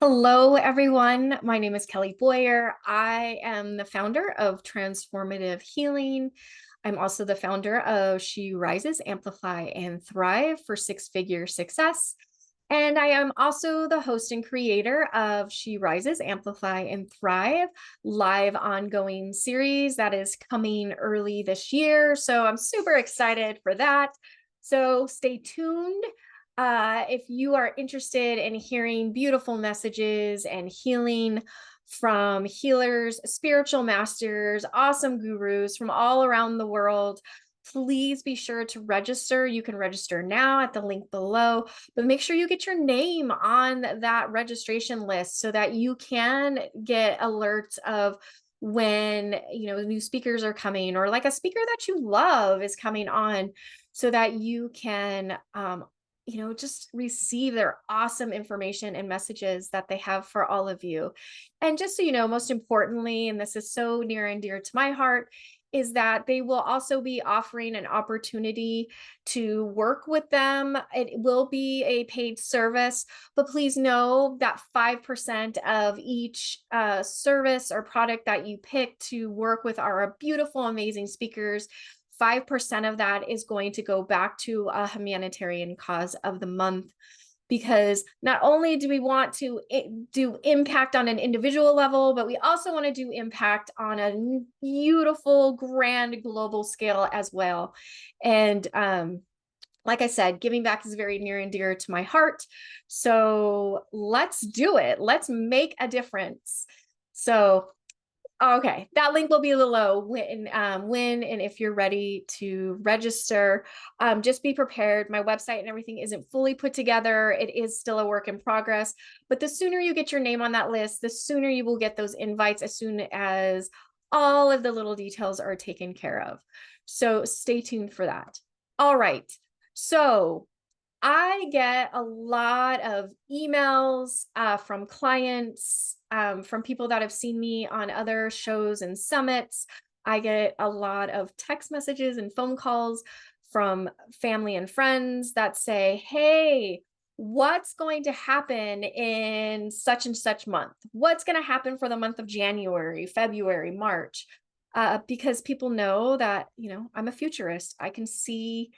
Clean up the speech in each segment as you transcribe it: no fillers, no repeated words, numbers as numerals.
Hello, everyone. My name is Kelly Boyer. I am the founder of Transformative Healing. I'm also the founder of She Rises, Amplify, and Thrive for Six-Figure Success. And I am also the host and creator of She Rises, Amplify, and Thrive live ongoing series that is coming early this year. So I'm super excited for that. So stay tuned. If you are interested in hearing beautiful messages and healing from healers, spiritual masters, awesome gurus from all around the world, please be sure to register. You can register now at the link below, but make sure you get your name on that registration list so that you can get alerts of when new speakers are coming, or like a speaker that you love is coming on, so that you can just receive their awesome information and messages that they have for all of you. And just so you know, most importantly, and this is so near and dear to my heart, is that they will also be offering an opportunity to work with them. It will be a paid service, but please know that 5% of each service or product that you pick to work with our beautiful, amazing speakers, 5% of that is going to go back to a humanitarian cause of the month. Because not only do we want to do impact on an individual level, but we also want to do impact on a beautiful, grand global scale as well. And like I said, giving back is very near and dear to my heart. So let's do it. Let's make a difference. So okay, that link will be below when and if you're ready to register. Just be prepared. My website and everything isn't fully put together. It is still a work in progress, but the sooner you get your name on that list, the sooner you will get those invites as soon as all of the little details are taken care of. So stay tuned for that. All right. So I get a lot of emails from clients, from people that have seen me on other shows and summits. I get a lot of text messages and phone calls from family and friends that say, hey, what's going to happen in such and such month? What's going to happen for the month of January, February, March? Because people know that, I'm a futurist. I can see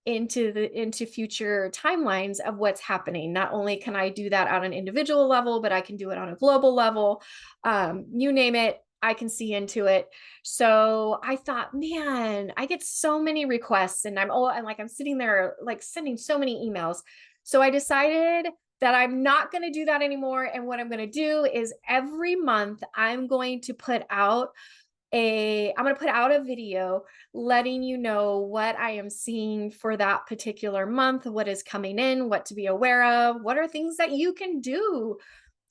into future timelines of what's happening. Not only can I do that on an individual level, but I can do it on a global level. You name it, I can see into it. So I thought, man, I get so many requests, and I'm sitting there like sending so many emails. So I decided that I'm not going to do that anymore. And what I'm going to do is every month I'm going to put out a video letting you know what I am seeing for that particular month, what is coming in, what to be aware of, what are things that you can do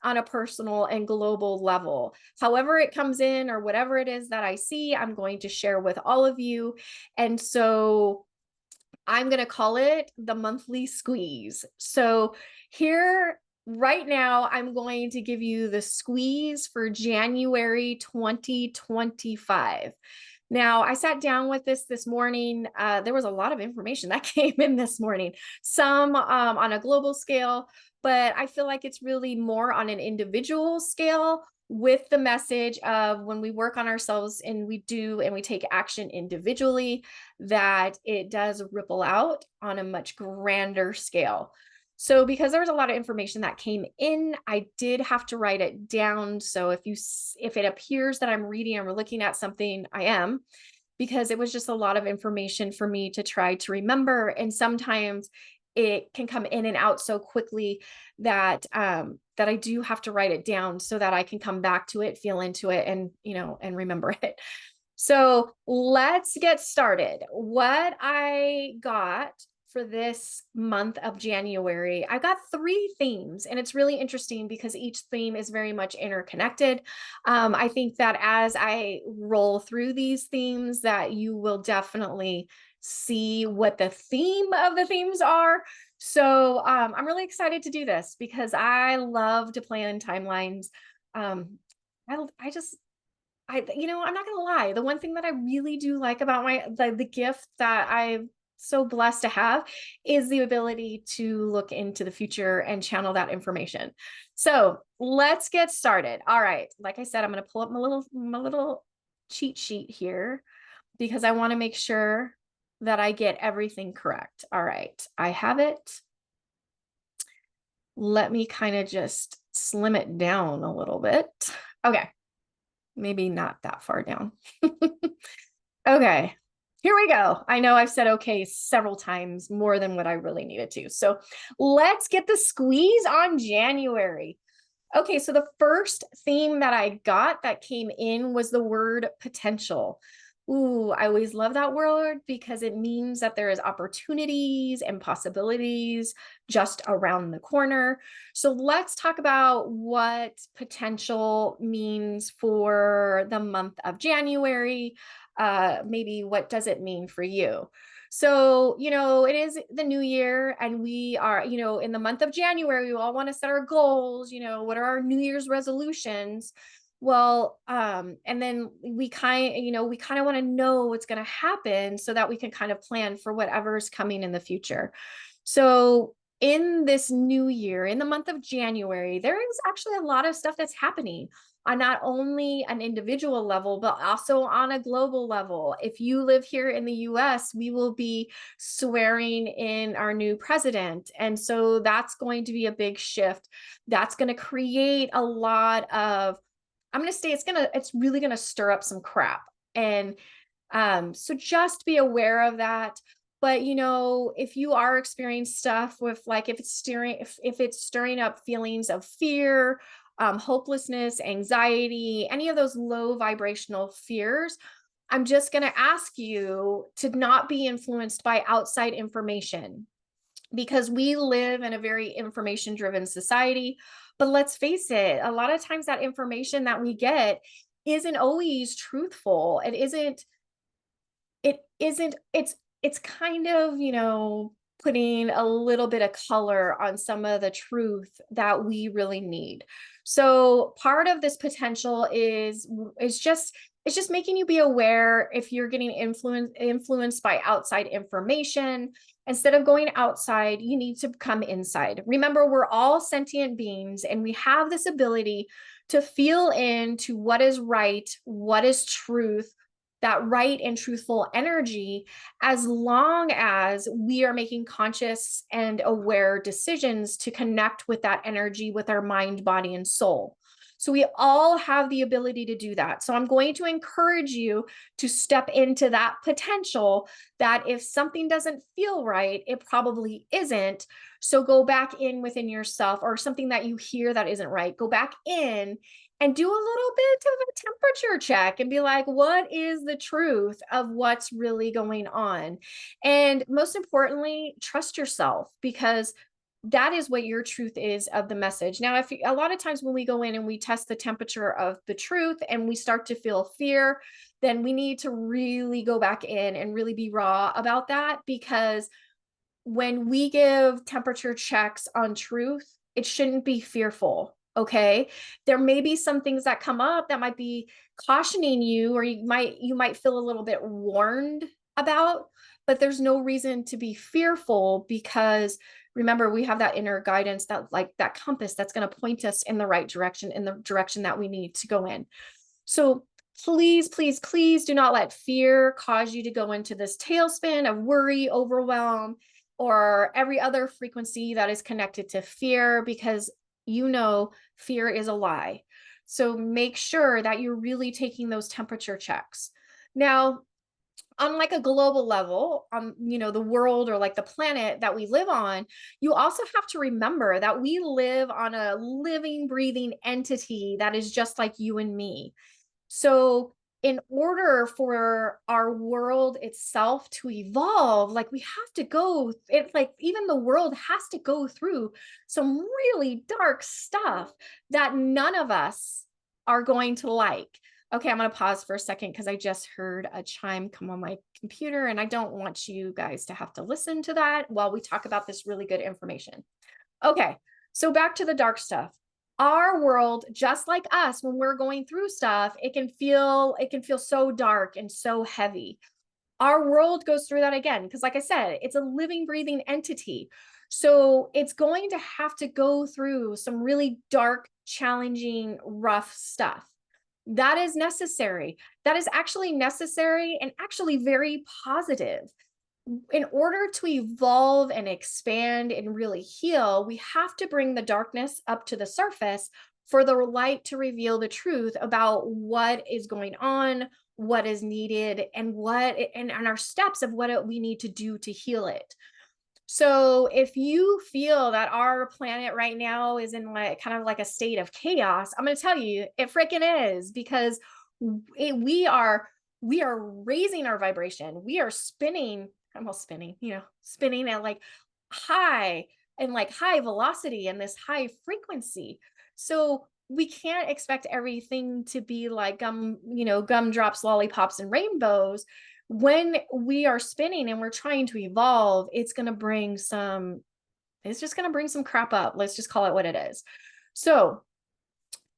on a personal and global level. However it comes in, or whatever it is that I see, I'm going to share with all of you. And so I'm going to call it the monthly squeeze. So here right now, I'm going to give you the squeeze for January 2025. Now, I sat down with this morning. There was a lot of information that came in this morning, some on a global scale, but I feel like it's really more on an individual scale, with the message of when we work on ourselves and we take action individually, that it does ripple out on a much grander scale. So because there was a lot of information that came in, I did have to write it down. So if it appears that I'm reading or looking at something, I am, because it was just a lot of information for me to try to remember. And sometimes it can come in and out so quickly that that I do have to write it down so that I can come back to it, feel into it, and remember it. So let's get started. What I got for this month of January, I got 3 themes, and it's really interesting because each theme is very much interconnected. I think that as I roll through these themes, that you will definitely see what the theme of the themes are. So I'm really excited to do this because I love to plan timelines. I just I'm not gonna lie. The one thing that I really do like about the gift that I've so blessed to have is the ability to look into the future and channel that information. So let's get started. All right. Like I said, I'm going to pull up my little cheat sheet here because I want to make sure that I get everything correct. All right. I have it. Let me kind of just slim it down a little bit. Okay. Maybe not that far down. Okay, here we go. I know I've said okay several times, more than what I really needed to. So let's get the squeeze on January. Okay, so the first theme that I got that came in was the word potential. Ooh, I always love that word because it means that there is opportunities and possibilities just around the corner. So let's talk about what potential means for the month of January. Maybe what does it mean for you? So, it is the new year and we are, in the month of January, we all want to set our goals, what are our New Year's resolutions? Well, and then we kind of want to know what's going to happen so that we can kind of plan for whatever's coming in the future. So in this new year, in the month of January, there is actually a lot of stuff that's happening on not only an individual level, but also on a global level. If you live here in the US, we will be swearing in our new president. And so that's going to be a big shift. That's going to create a lot of, I'm going to say it's really going to stir up some crap. And so just be aware of that. But if you are experiencing stuff with like if it's stirring up feelings of fear, hopelessness, anxiety, any of those low vibrational fears, I'm just going to ask you to not be influenced by outside information because we live in a very information driven society. But let's face it, a lot of times that information that we get isn't always truthful. It's kind of, putting a little bit of color on some of the truth that we really need. So part of this potential is just it's just making you be aware if you're getting influenced by outside information. Instead of going outside, you need to come inside. Remember, we're all sentient beings and we have this ability to feel into what is right, what is truth, that right and truthful energy, as long as we are making conscious and aware decisions to connect with that energy with our mind, body, and soul. So we all have the ability to do that. So I'm going to encourage you to step into that potential that if something doesn't feel right, it probably isn't. So go back in within yourself, or something that you hear that isn't right, go back in and do a little bit of a temperature check and be like, what is the truth of what's really going on? And most importantly, trust yourself, because that is what your truth is of the message. Now, if a lot of times when we go in and we test the temperature of the truth and we start to feel fear, then we need to really go back in and really be raw about that, because when we give temperature checks on truth, it shouldn't be fearful. Okay. There may be some things that come up that might be cautioning you, or you might feel a little bit warned about, but there's no reason to be fearful, because remember, we have that inner guidance, that compass that's going to point us in the right direction, in the direction that we need to go in. So please, please, please do not let fear cause you to go into this tailspin of worry, overwhelm, or every other frequency that is connected to fear, because fear is a lie. So make sure that you're really taking those temperature checks. Now, on like a global level, on the world, or like the planet that we live on, you also have to remember that we live on a living, breathing entity that is just like you and me. So in order for our world itself to evolve, like we have to go, it's like even the world has to go through some really dark stuff that none of us are going to like. Okay, I'm going to pause for a second because I just heard a chime come on my computer and I don't want you guys to have to listen to that while we talk about this really good information. Okay, so back to the dark stuff. Our world, just like us, when we're going through stuff, it can feel so dark and so heavy. Our world goes through that again. Because, like I said, it's a living, breathing entity. So it's going to have to go through some really dark, challenging, rough stuff. That is necessary. That is actually necessary and actually very positive. In order to evolve and expand and really heal, we have to bring the darkness up to the surface for the light to reveal the truth about what is going on, what is needed, and and our steps of what we need to do to heal it. So if you feel that our planet right now is in like kind of like a state of chaos, I'm going to tell you it freaking is, because we are raising our vibration. We are spinning, almost spinning, spinning at like high and like high velocity and this high frequency. So we can't expect everything to be like gumdrops, lollipops, and rainbows. When we are spinning and we're trying to evolve, it's just going to bring some crap up. Let's just call it what it is. So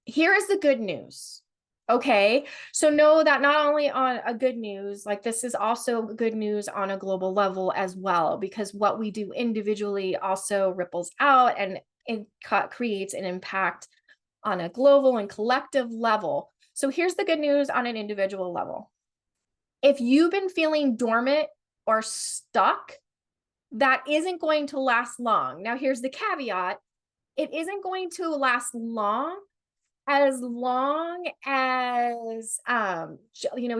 here is the good news. Okay. So know that not only on a good news, like this is also good news on a global level as well, because what we do individually also ripples out and it creates an impact on a global and collective level. So here's the good news on an individual level. If you've been feeling dormant or stuck, that isn't going to last long. Now, here's the caveat. It isn't going to last as long as,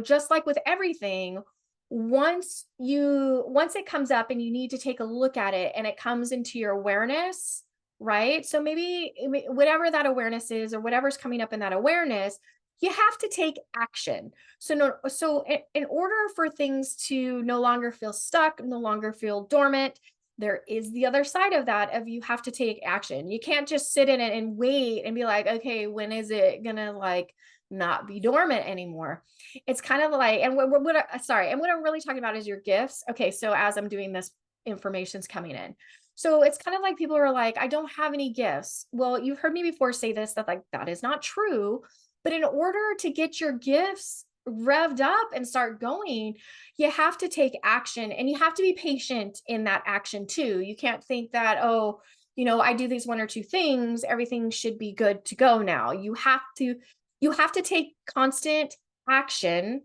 just like with everything, once it comes up and you need to take a look at it and it comes into your awareness, right? So maybe whatever that awareness is or whatever's coming up in that awareness, you have to take action. So in order for things to no longer feel stuck, no longer feel dormant, there is the other side of that of you have to take action. You can't just sit in it and wait and be like, okay, when is it gonna like not be dormant anymore? It's kind of like, and what I'm really talking about is your gifts. Okay, so as I'm doing this, information's coming in. So it's kind of like people are like, I don't have any gifts. Well, you've heard me before say this, that like that is not true. But in order to get your gifts revved up and start going, you have to take action and you have to be patient in that action too. You can't think that, oh, I do these one or two things, everything should be good to go now. You have to take constant action.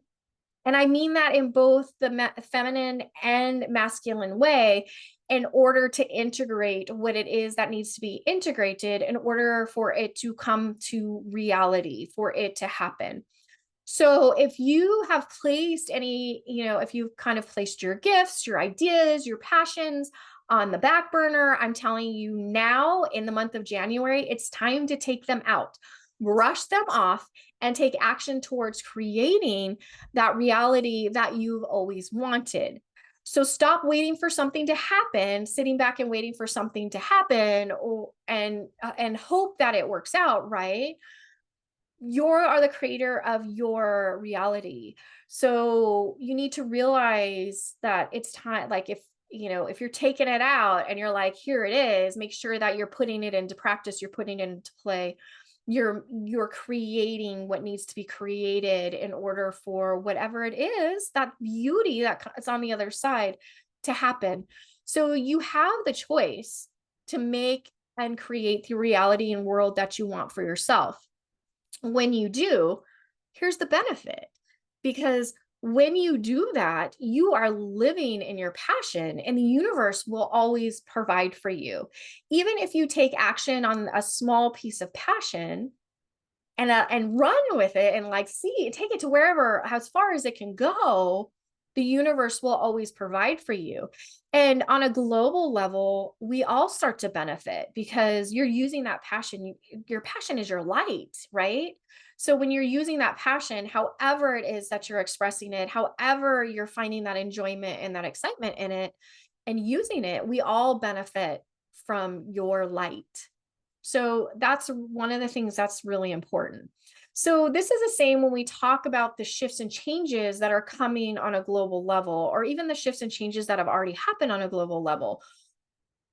And I mean that in both the feminine and masculine way, in order to integrate what it is that needs to be integrated in order for it to come to reality, for it to happen. So if you have placed if you've kind of placed your gifts, your ideas, your passions on the back burner, I'm telling you now in the month of January, it's time to take them out, brush them off, and take action towards creating that reality that you've always wanted. So stop waiting for something to happen, sitting back and waiting for something to happen and hope that it works out, right? You are the creator of your reality. So you need to realize that it's time, like if you're taking it out and you're like, here it is, make sure that you're putting it into practice, you're putting it into play. You're creating what needs to be created in order for whatever it is, that beauty that's on the other side, to happen. So you have the choice to make and create the reality and world that you want for yourself. When you do, here's the benefit, because when you do that, you are living in your passion and the universe will always provide for you. Even if you take action on a small piece of passion and run with it and like take it to wherever, as far as it can go, the universe will always provide for you. And on a global level, we all start to benefit because you're using that passion. Your passion is your light, right? So when you're using that passion, however it is that you're expressing it, however you're finding that enjoyment and that excitement in it and using it, we all benefit from your light. So that's one of the things that's really important. So this is the same when we talk about the shifts and changes that are coming on a global level, or even the shifts and changes that have already happened on a global level.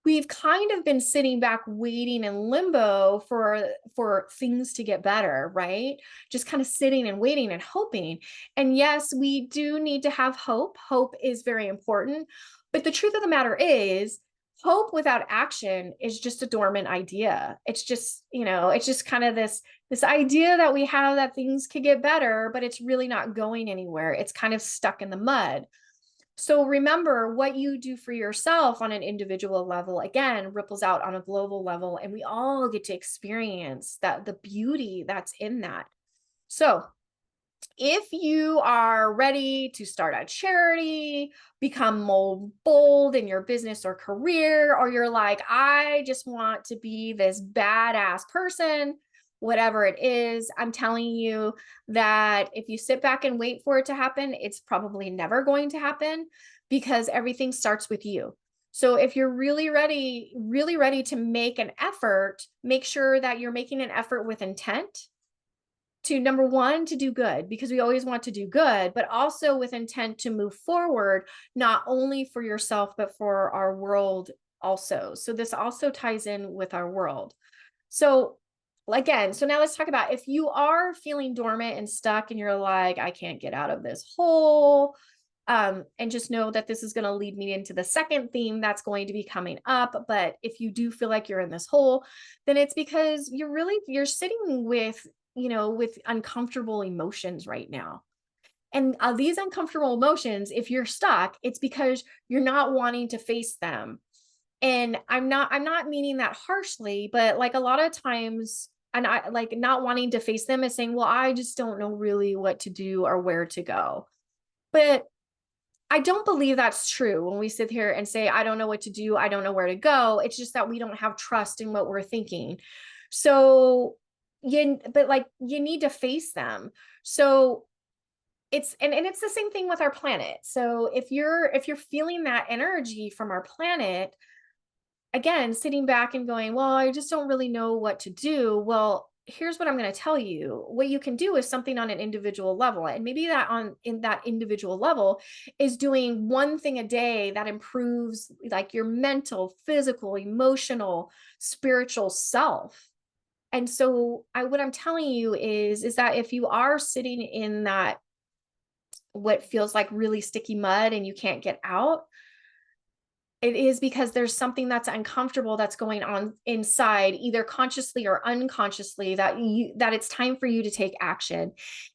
we've kind of been sitting back waiting in limbo for things to get better, right? Just kind of sitting and waiting and hoping. And yes, we do need to have hope. Hope is very important. But the truth of the matter is, hope without action is just a dormant idea. It's just, it's just kind of this idea that we have that things could get better, but it's really not going anywhere. It's kind of stuck in the mud. So remember, what you do for yourself on an individual level, again, ripples out on a global level, and we all get to experience that, the beauty that's in that. So if you are ready to start a charity, become more bold in your business or career, or you're like, I just want to be this badass person, whatever it is, I'm telling you that if you sit back and wait for it to happen, it's probably never going to happen, because everything starts with you. So if you're really ready to make an effort, make sure that you're making an effort with intent to, number one, to do good, because we always want to do good, but also with intent to move forward, not only for yourself, but for our world also. So this also ties in with our world. So again, so now let's talk about, if you are feeling dormant and stuck and you're like, I can't get out of this hole. And just know that this is going to lead me into the second theme that's going to be coming up. But if you do feel like you're in this hole, then it's because you're sitting with, with uncomfortable emotions right now. And these uncomfortable emotions, if you're stuck, it's because you're not wanting to face them. And I'm not meaning that harshly, but like a lot of times, and I like, not wanting to face them is saying, well, I just don't know really what to do or where to go. But I don't believe that's true when we sit here and say, I don't know what to do, I don't know where to go. It's just that we don't have trust in what we're thinking. So you need to face them. So and it's the same thing with our planet. So if you're feeling that energy from our planet, again, sitting back and going, well, I just don't really know what to do. Well, here's what I'm going to tell you. What you can do is something on an individual level. And maybe that in that individual level is doing one thing a day that improves like your mental, physical, emotional, spiritual self. And so what I'm telling you is that if you are sitting in that, what feels like really sticky mud and you can't get out, it is because there's something that's uncomfortable that's going on inside, either consciously or unconsciously, that it's time for you to take action,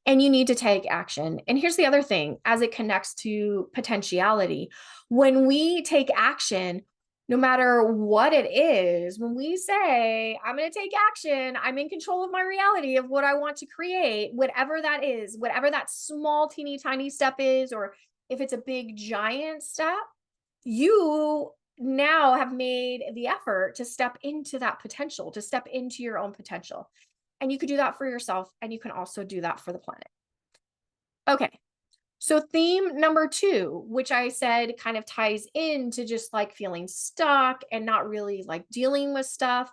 and you need to take action. And here's the other thing, as it connects to potentiality, when we take action, no matter what it is, when we say, I'm going to take action, I'm in control of my reality of what I want to create, whatever that is, whatever that small, teeny, tiny step is, or if it's a big, giant step, you now have made the effort to step into that potential, to step into your own potential. And you could do that for yourself, and you can also do that for the planet. Okay. So theme number 2, which I said kind of ties into just like feeling stuck and not really like dealing with stuff.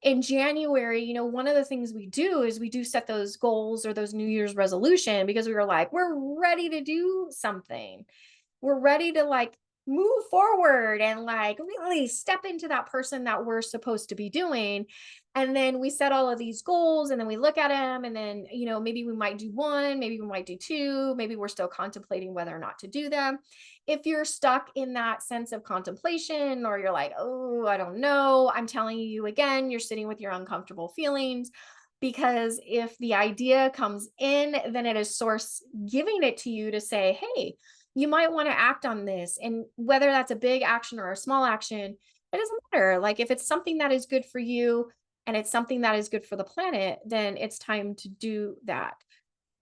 In January, one of the things we do is we do set those goals or those New Year's resolution, because we were like, we're ready to do something. We're ready to like move forward and like really step into that person that we're supposed to be doing. And then we set all of these goals, and then we look at them, and then, maybe we might do one, maybe we might do two, maybe we're still contemplating whether or not to do them. If you're stuck in that sense of contemplation, or you're like, oh, I don't know, I'm telling you again, you're sitting with your uncomfortable feelings. Because if the idea comes in, then it is source giving it to you to say, hey, you might want to act on this. And whether that's a big action or a small action, it doesn't matter. Like if it's something that is good for you and it's something that is good for the planet, then it's time to do that.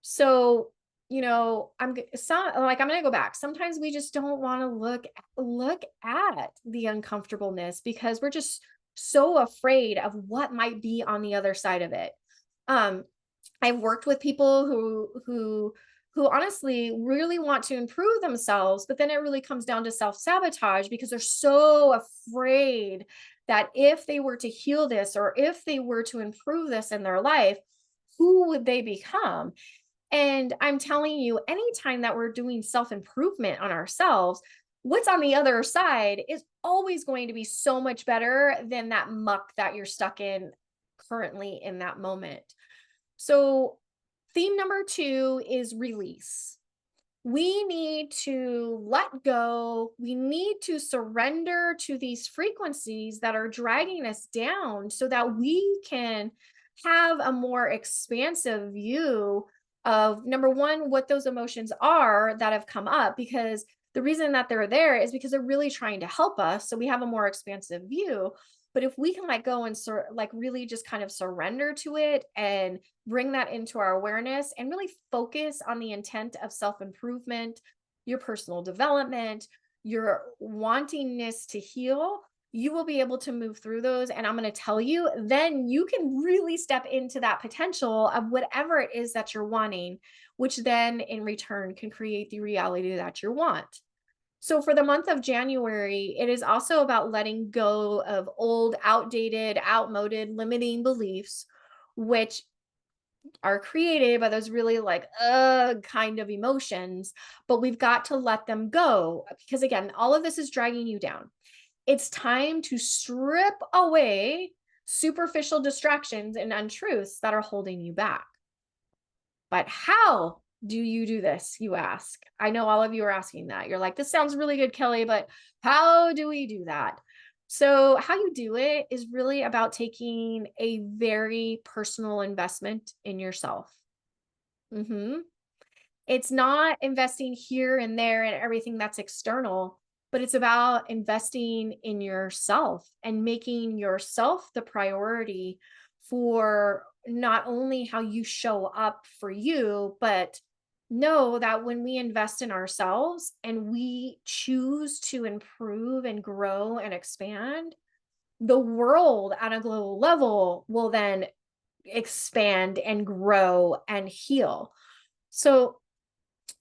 So, I'm going to go back. Sometimes we just don't want to look at the uncomfortableness, because we're just so afraid of what might be on the other side of it. I've worked with people who honestly really want to improve themselves, but then it really comes down to self-sabotage, because they're so afraid that if they were to heal this, or if they were to improve this in their life, who would they become? And I'm telling you, anytime that we're doing self-improvement on ourselves, what's on the other side is always going to be so much better than that muck that you're stuck in currently in that moment. So, theme number 2 is release. We need to let go. We need to surrender to these frequencies that are dragging us down so that we can have a more expansive view of number one, what those emotions are that have come up. Because the reason that they're there is because they're really trying to help us. So we have a more expansive view. But if we can let go and like really just kind of surrender to it and bring that into our awareness and really focus on the intent of self improvement, your personal development, your wantingness to heal, you will be able to move through those. And I'm going to tell you, then you can really step into that potential of whatever it is that you're wanting, which then in return can create the reality that you want. So for the month of January, it is also about letting go of old, outdated, outmoded, limiting beliefs, which are created by those really like kind of emotions, but we've got to let them go because again, all of this is dragging you down. It's time to strip away superficial distractions and untruths that are holding you back. But how do you do this? You ask. I know all of you are asking that. You're like, this sounds really good, Kelly, but how do we do that? So, how you do it is really about taking a very personal investment in yourself. hmm It's not investing here and there and everything that's external, but it's about investing in yourself and making yourself the priority for not only how you show up for you, but know that when we invest in ourselves and we choose to improve and grow and expand, the world at a global level will then expand and grow and heal. So,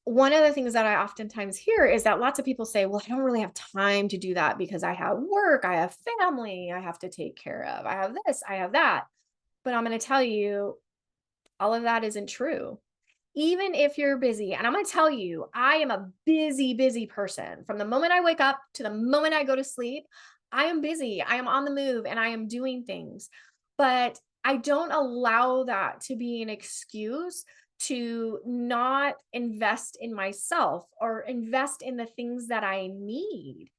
one of the things that I oftentimes hear is that lots of people say, well, I don't really have time to do that because I have work, I have family, I have to take care of, I have this, I have that. But I'm going to tell you, all of that isn't true. Even if you're busy, and I'm going to tell you, I am a busy, busy person. From the moment I wake up to the moment I go to sleep, I am busy, I am on the move, and I am doing things. But I don't allow that to be an excuse to not invest in myself or invest in the things that I need.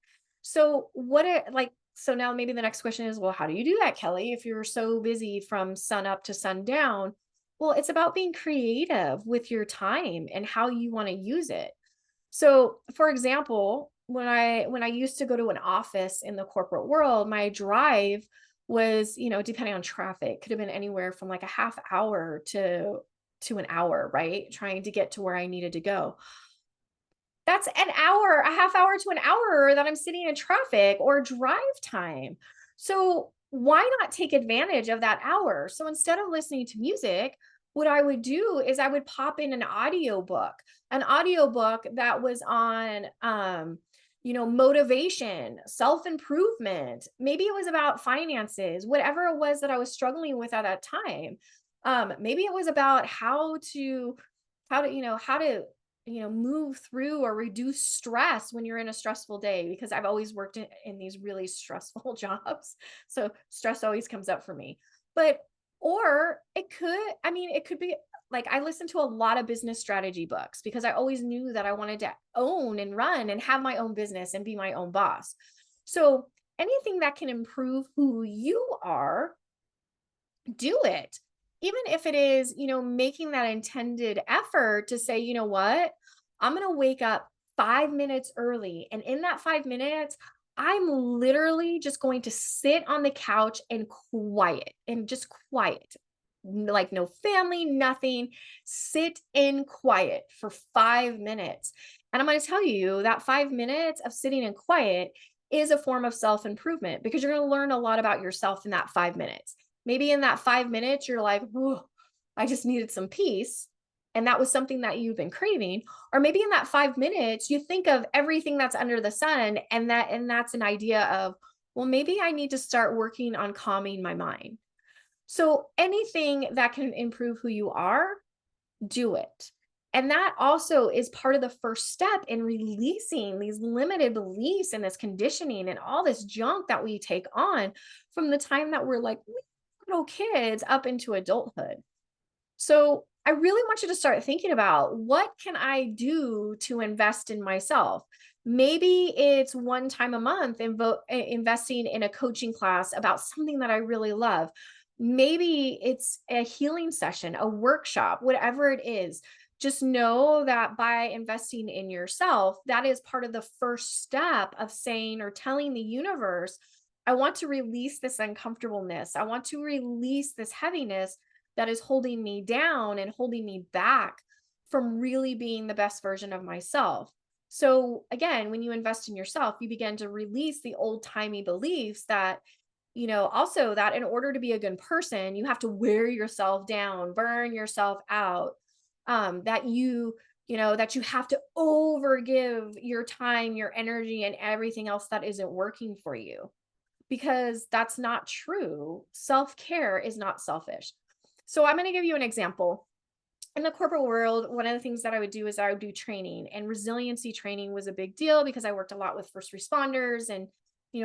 So, so now maybe the next question is, well, how do you do that, Kelly, if you're so busy from sun up to sundown? Well, it's about being creative with your time and how you want to use it. So, for example, when I used to go to an office in the corporate world, my drive was, depending on traffic, could have been anywhere from like a half hour to an hour, right? Trying to get to where I needed to go. That's an hour, a half hour to an hour that I'm sitting in traffic or drive time. So why not take advantage of that hour? So instead of listening to music, what I would do is I would pop in an audiobook that was on motivation, self-improvement. Maybe it was about finances, whatever it was that I was struggling with at that time. Maybe it was about how to move through or reduce stress when you're in a stressful day, because I've always worked in these really stressful jobs. So stress always comes up for me. But, or it could be like I listened to a lot of business strategy books because I always knew that I wanted to own and run and have my own business and be my own boss. So anything that can improve who you are, do it. Even if it is, making that intended effort to say, you know what, I'm going to wake up 5 minutes early. And in that 5 minutes, I'm literally just going to sit on the couch and just quiet. Like no family, nothing. Sit in quiet for 5 minutes. And I'm going to tell you that 5 minutes of sitting in quiet is a form of self improvement because you're going to learn a lot about yourself in that 5 minutes. Maybe in that 5 minutes, you're like, oh, I just needed some peace. And that was something that you've been craving. Or maybe in that 5 minutes, you think of everything that's under the sun. And that's an idea of, well, maybe I need to start working on calming my mind. So anything that can improve who you are, do it. And that also is part of the first step in releasing these limited beliefs and this conditioning and all this junk that we take on from the time that we're like little kids up into adulthood. So I really want you to start thinking about, what can I do to invest in myself? Maybe it's one time a month investing in a coaching class about something that I really love. Maybe it's a healing session, a workshop, whatever it is. Just know that by investing in yourself, that is part of the first step of saying or telling the universe, I want to release this uncomfortableness. I want to release this heaviness that is holding me down and holding me back from really being the best version of myself. So again, when you invest in yourself, you begin to release the old-timey beliefs that, also that in order to be a good person, you have to wear yourself down, burn yourself out, that that you have to overgive your time, your energy, and everything else that isn't working for you, because that's not true. Self-care is not selfish. So I'm going to give you an example. In the corporate world, one of the things that I would do is I would do training, and resiliency training was a big deal because I worked a lot with first responders, and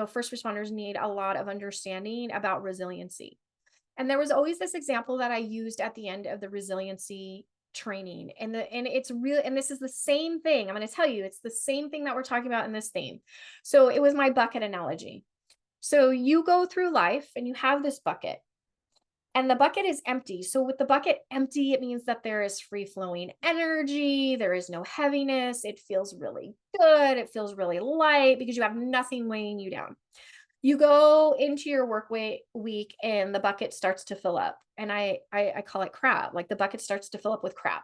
first responders need a lot of understanding about resiliency. And there was always this example that I used at the end of the resiliency training. And it's real, and this is the same thing. I'm going to tell you, it's the same thing that we're talking about in this theme. So it was my bucket analogy. So you go through life and you have this bucket, and the bucket is empty. So with the bucket empty, it means that there is free flowing energy. There is no heaviness. It feels really good. It feels really light because you have nothing weighing you down. You go into your week and the bucket starts to fill up. And I call it crap. Like, the bucket starts to fill up with crap,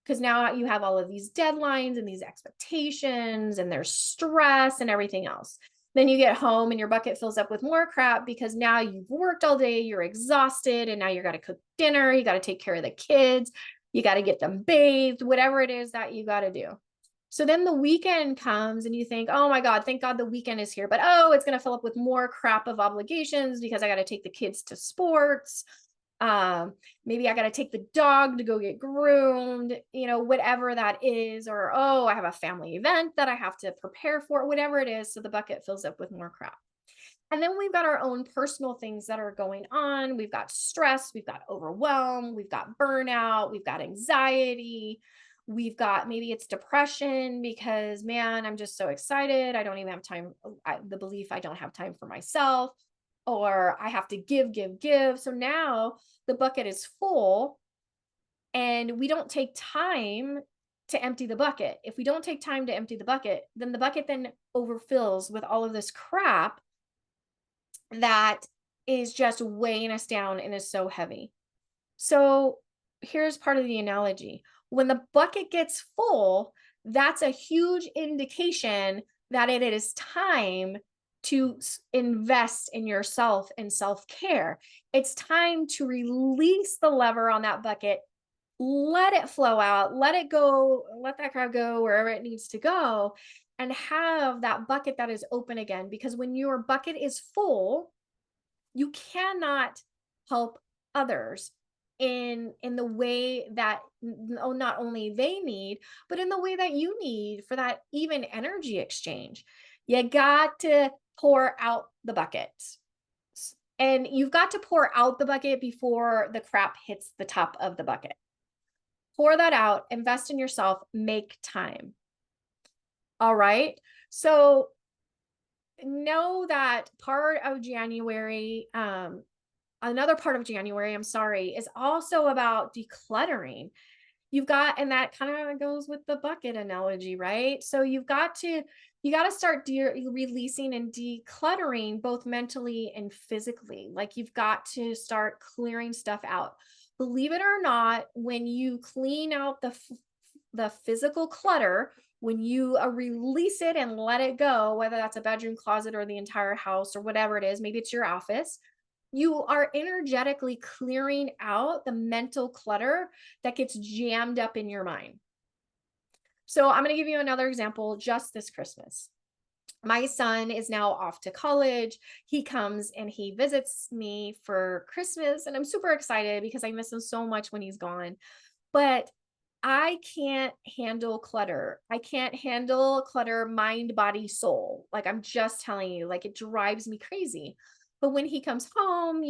because now you have all of these deadlines and these expectations, and there's stress and everything else. Then you get home and your bucket fills up with more crap because now you've worked all day, you're exhausted, and now you got to cook dinner, you got to take care of the kids, you got to get them bathed, whatever it is that you got to do. So then the weekend comes and you think, oh my God, thank God the weekend is here. But oh, it's going to fill up with more crap of obligations because I got to take the kids to sports. Maybe I got to take the dog to go get groomed, whatever that is. Or, oh, I have a family event that I have to prepare for, whatever it is. So the bucket fills up with more crap. And then we've got our own personal things that are going on. We've got stress, we've got overwhelm, we've got burnout, we've got anxiety. We've got, maybe it's depression because, man, I'm just so excited. I don't even have time. The belief I don't have time for myself, or I have to give, give, give. So now the bucket is full and we don't take time to empty the bucket. If we don't take time to empty the bucket, then the bucket then overfills with all of this crap that is just weighing us down and is so heavy. So here's part of the analogy. When the bucket gets full, that's a huge indication that it is time to invest in yourself and self-care. It's time to release the lever on that bucket, let it flow out, let it go, let that crowd go wherever it needs to go, and have that bucket that is open again. Because when your bucket is full, you cannot help others in the way that not only they need, but in the way that you need for that even energy exchange. You got to pour out the bucket. And you've got to pour out the bucket before the crap hits the top of the bucket. Pour that out, invest in yourself, make time. All right. So know that part of January, another part of January, I'm sorry, is also about decluttering. And that kind of goes with the bucket analogy, right? So you got to start releasing and decluttering both mentally and physically. Like, you've got to start clearing stuff out. Believe it or not, when you clean out the physical clutter, when you release it and let it go, whether that's a bedroom, closet, or the entire house, or whatever it is, maybe it's your office, you are energetically clearing out the mental clutter that gets jammed up in your mind. So I'm going to give you another example just this Christmas. My son is now off to college. He comes and he visits me for Christmas, and I'm super excited because I miss him so much when he's gone. But I can't handle clutter. I can't handle clutter, mind, body, soul. Like, I'm just telling you, like, it drives me crazy. But when he comes home,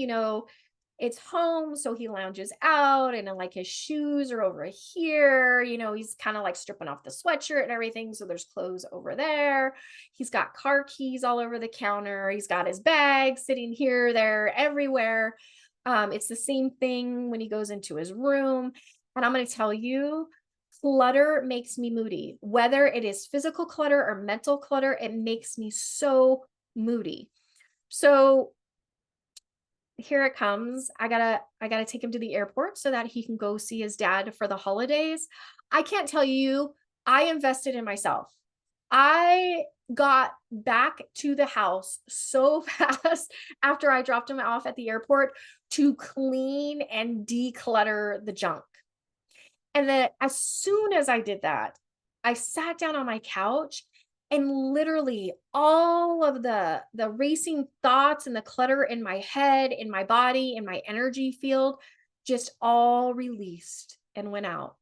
it's home, so he lounges out and then, like, his shoes are over here, he's kind of like stripping off the sweatshirt and everything, so there's clothes over there. He's got car keys all over the counter. He's got his bag sitting here, there, everywhere. It's the same thing when he goes into his room. And I'm going to tell you, clutter makes me moody. Whether it is physical clutter or mental clutter, it makes me so moody. So here it comes. I gotta take him to the airport so that he can go see his dad for the holidays. I can't tell you, I invested in myself. I got back to the house so fast after I dropped him off at the airport to clean and declutter the junk. And then as soon as I did that, I sat down on my couch and literally all of the racing thoughts and the clutter in my head, in my body, in my energy field just all released and went out.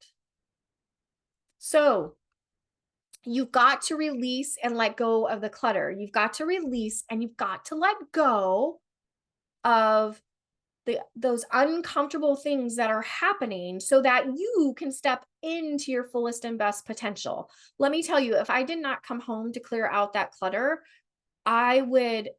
So, you've got to release and let go of the clutter. You've got to release and you've got to let go of those uncomfortable things that are happening so that you can step into your fullest and best potential. Let me tell you, if I did not come home to clear out that clutter, I would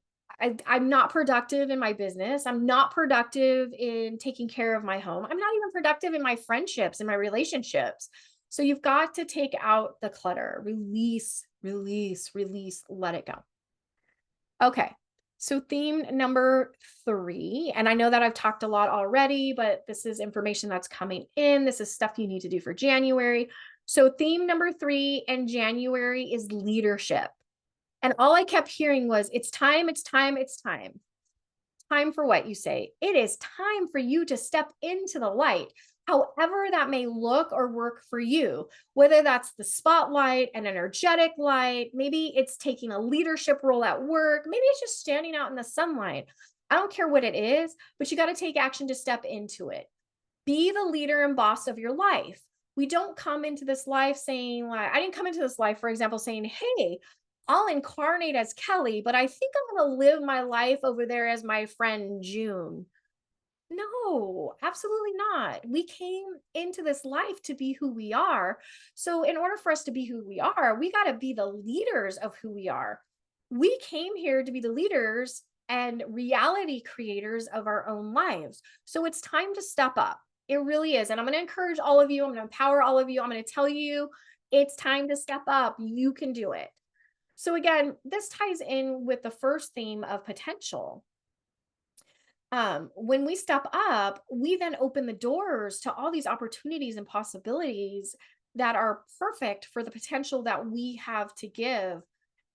I'm not productive in my business. I'm not productive in taking care of my home. I'm not even productive in my friendships and my relationships. So you've got to take out the clutter, release, release, release, let it go. Okay. So theme number 3, and I know that I've talked a lot already, but this is information that's coming in. This is stuff you need to do for January. So theme number 3 in January is leadership. And all I kept hearing was, it's time, it's time, it's time. Time for what, you say? It is time for you to step into the light, however that may look or work for you, whether that's the spotlight, an energetic light, maybe it's taking a leadership role at work, maybe it's just standing out in the sunlight. I don't care what it is, but you got to take action to step into it. Be the leader and boss of your life. We don't come into this life saying, like, I didn't come into this life, for example, saying, hey, I'll incarnate as Kelly, but I think I'm going to live my life over there as my friend June. No, absolutely not. We came into this life to be who we are. So, in order for us to be who we are, we got to be the leaders of who we are. We came here to be the leaders and reality creators of our own lives. So, it's time to step up. It really is. And I'm going to encourage all of you, I'm going to empower all of you. I'm going to tell you it's time to step up. You can do it. So, again, this ties in with the first theme of potential. When we step up, we then open the doors to all these opportunities and possibilities that are perfect for the potential that we have to give.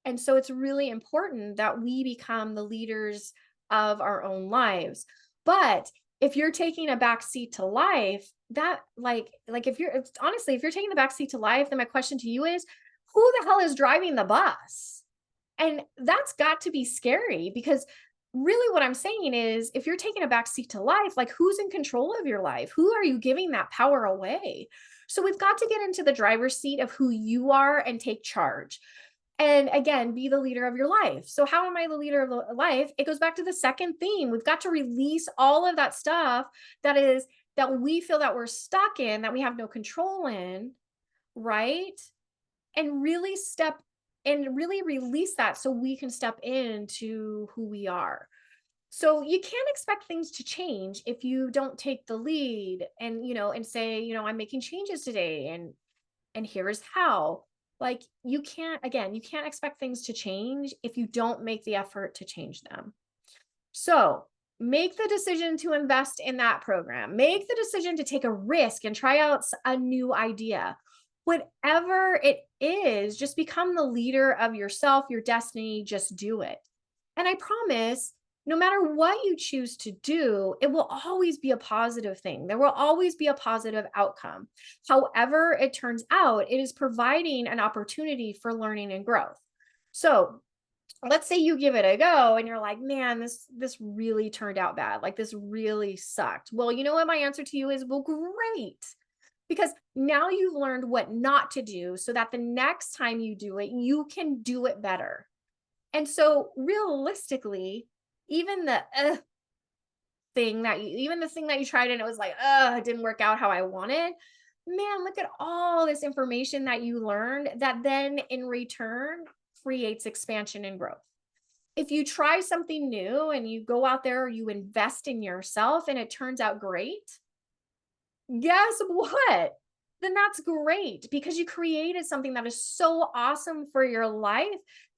And so it's really important that we become the leaders of our own lives. But if you're taking a back seat to life, that like if you're honestly, if you're taking the back seat to life, then my question to you is, who the hell is driving the bus? And that's got to be scary, because really what I'm saying is, if you're taking a back seat to life, like, who's in control of your life? Who are you giving that power away? So we've got to get into the driver's seat of who you are and take charge. And again, be the leader of your life. So how am I the leader of the life? It goes back to the second theme. We've got to release all of that stuff that we feel that we're stuck in, that we have no control in, right? And really release that so we can step into who we are. So you can't expect things to change if you don't take the lead and, and say, I'm making changes today, and here is how. Like, you can't expect things to change if you don't make the effort to change them. So make the decision to invest in that program. Make the decision to take a risk and try out a new idea. Whatever it is, just become the leader of yourself, your destiny. Just do it. And I promise, no matter what you choose to do, it will always be a positive thing. There will always be a positive outcome. However it turns out, it is providing an opportunity for learning and growth. So let's say you give it a go and you're like, man, this really turned out bad. Like, this really sucked. Well, you know what my answer to you is? Well, great. because now you've learned what not to do so that the next time you do it, you can do it better. And so realistically, even the even the thing that you tried and it was like, it didn't work out how I wanted. Man, look at all this information that you learned that then in return creates expansion and growth. If you try something new and you go out there, or you invest in yourself and it turns out great, guess what? Then that's great because you created something that is so awesome for your life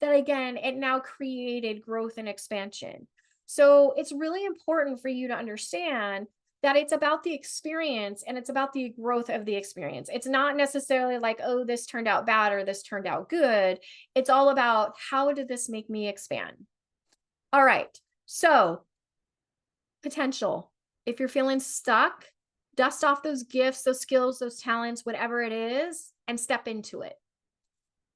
that again, it now created growth and expansion. So it's really important for you to understand that it's about the experience and it's about the growth of the experience. It's not necessarily like, oh, this turned out bad or this turned out good. It's all about how did this make me expand? All right. So potential. If you're feeling stuck, dust off those gifts, those skills, those talents, whatever it is, and step into it.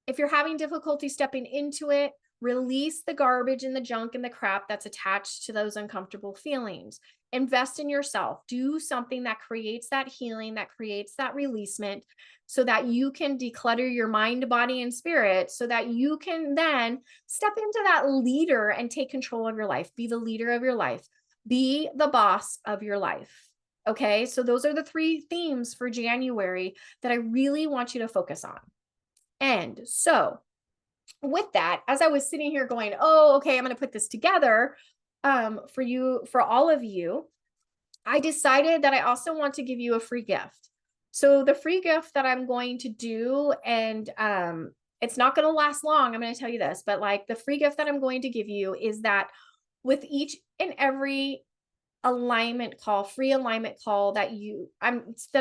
If you're having difficulty stepping into it, release the garbage and the junk and the crap that's attached to those uncomfortable feelings. Invest in yourself. Do something that creates that healing, that creates that releasement, so that you can declutter your mind, body, and spirit, so that you can then step into that leader and take control of your life. Be the leader of your life. Be the boss of your life. Okay, so those are the 3 themes for January that I really want you to focus on. And so with that, as I was sitting here going, oh, okay, I'm going to put this together for you, for all of you, I decided that I also want to give you a free gift. So the free gift that I'm going to do, and it's not going to last long, I'm going to tell you this, but like the free gift that I'm going to give you is that with each and every alignment call, free alignment call that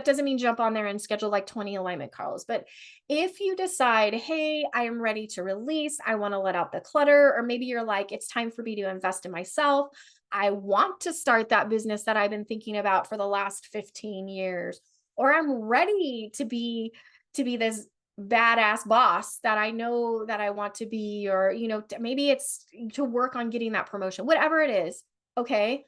doesn't mean jump on there and schedule like 20 alignment calls. But if you decide, hey, I am ready to release, I want to let out the clutter, or maybe you're like, it's time for me to invest in myself. I want to start that business that I've been thinking about for the last 15 years, or I'm ready to be this badass boss that I know that I want to be, or, maybe it's to work on getting that promotion, whatever it is. Okay.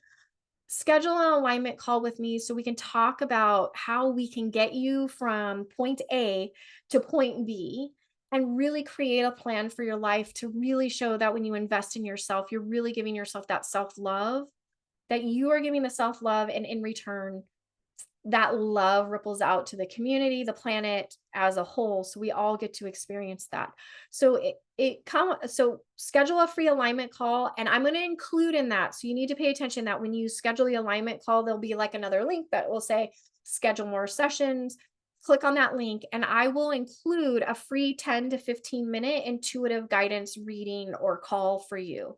Schedule an alignment call with me so we can talk about how we can get you from point A to point B and really create a plan for your life to really show that when you invest in yourself, you're really giving yourself that self-love, that you are giving the self-love, and in return, that love ripples out to the community, the planet as a whole. So we all get to experience that. So so schedule a free alignment call, and I'm going to include in that. So you need to pay attention that when you schedule the alignment call, there'll be like another link that will say schedule more sessions. Click on that link and I will include a free 10 to 15 minute intuitive guidance reading or call for you.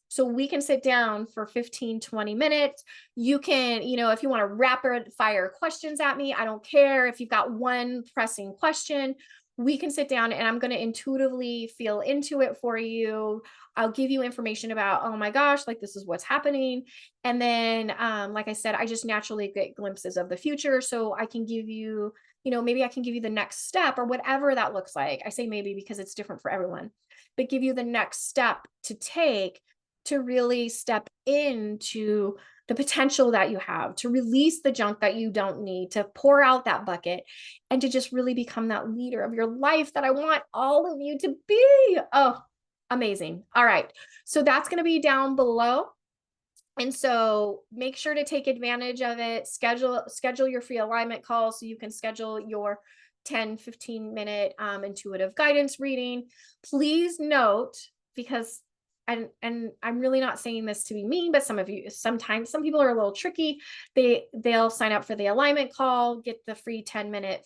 So we can sit down for 15, 20 minutes. You can, if you want to rapid fire questions at me, I don't care. If you've got one pressing question, we can sit down and I'm going to intuitively feel into it for you. I'll give you information about, oh my gosh, like this is what's happening. And then, like I said, I just naturally get glimpses of the future. So I can give you, maybe I can give you the next step or whatever that looks like. I say maybe because it's different for everyone, but give you the next step to take to really step into the potential that you have, to release the junk that you don't need, to pour out that bucket, and to just really become that leader of your life that I want all of you to be. Oh, amazing. All right. So that's going to be down below. And so make sure to take advantage of it. Schedule your free alignment call so you can schedule your 10, 15 minute intuitive guidance reading. Please note, because and I'm really not saying this to be mean, but sometimes some people are a little tricky. They'll sign up for the alignment call, get the free 10-minute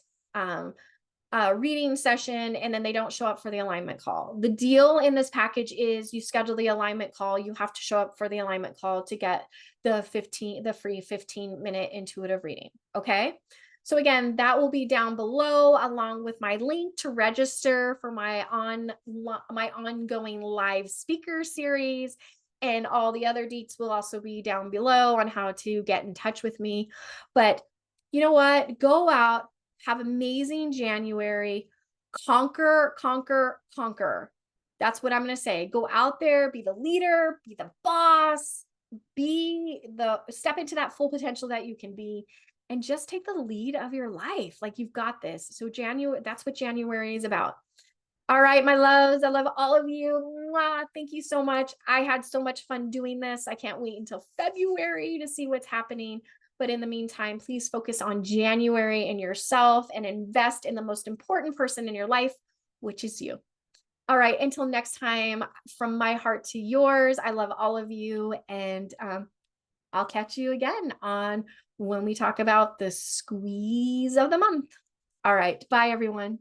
reading session, and then they don't show up for the alignment call. The deal in this package is you schedule the alignment call, you have to show up for the alignment call to get the free 15-minute intuitive reading. Okay. So again, that will be down below along with my link to register for my ongoing live speaker series, and all the other deets will also be down below on how to get in touch with me. But you know what? Go out, have amazing January, conquer, conquer, conquer. That's what I'm going to say. Go out there, be the leader, be the boss, step into that full potential that you can be. and just take the lead of your life. Like you've got this. So January, that's what January is about. All right, my loves, I love all of you. Mwah, thank you so much. I had so much fun doing this. I can't wait until February to see what's happening. But in the meantime, please focus on January and yourself and invest in the most important person in your life, which is you. All right, until next time, from my heart to yours, I love all of you. And I'll catch you again on when we talk about the squeeze of the month. All right, bye, everyone.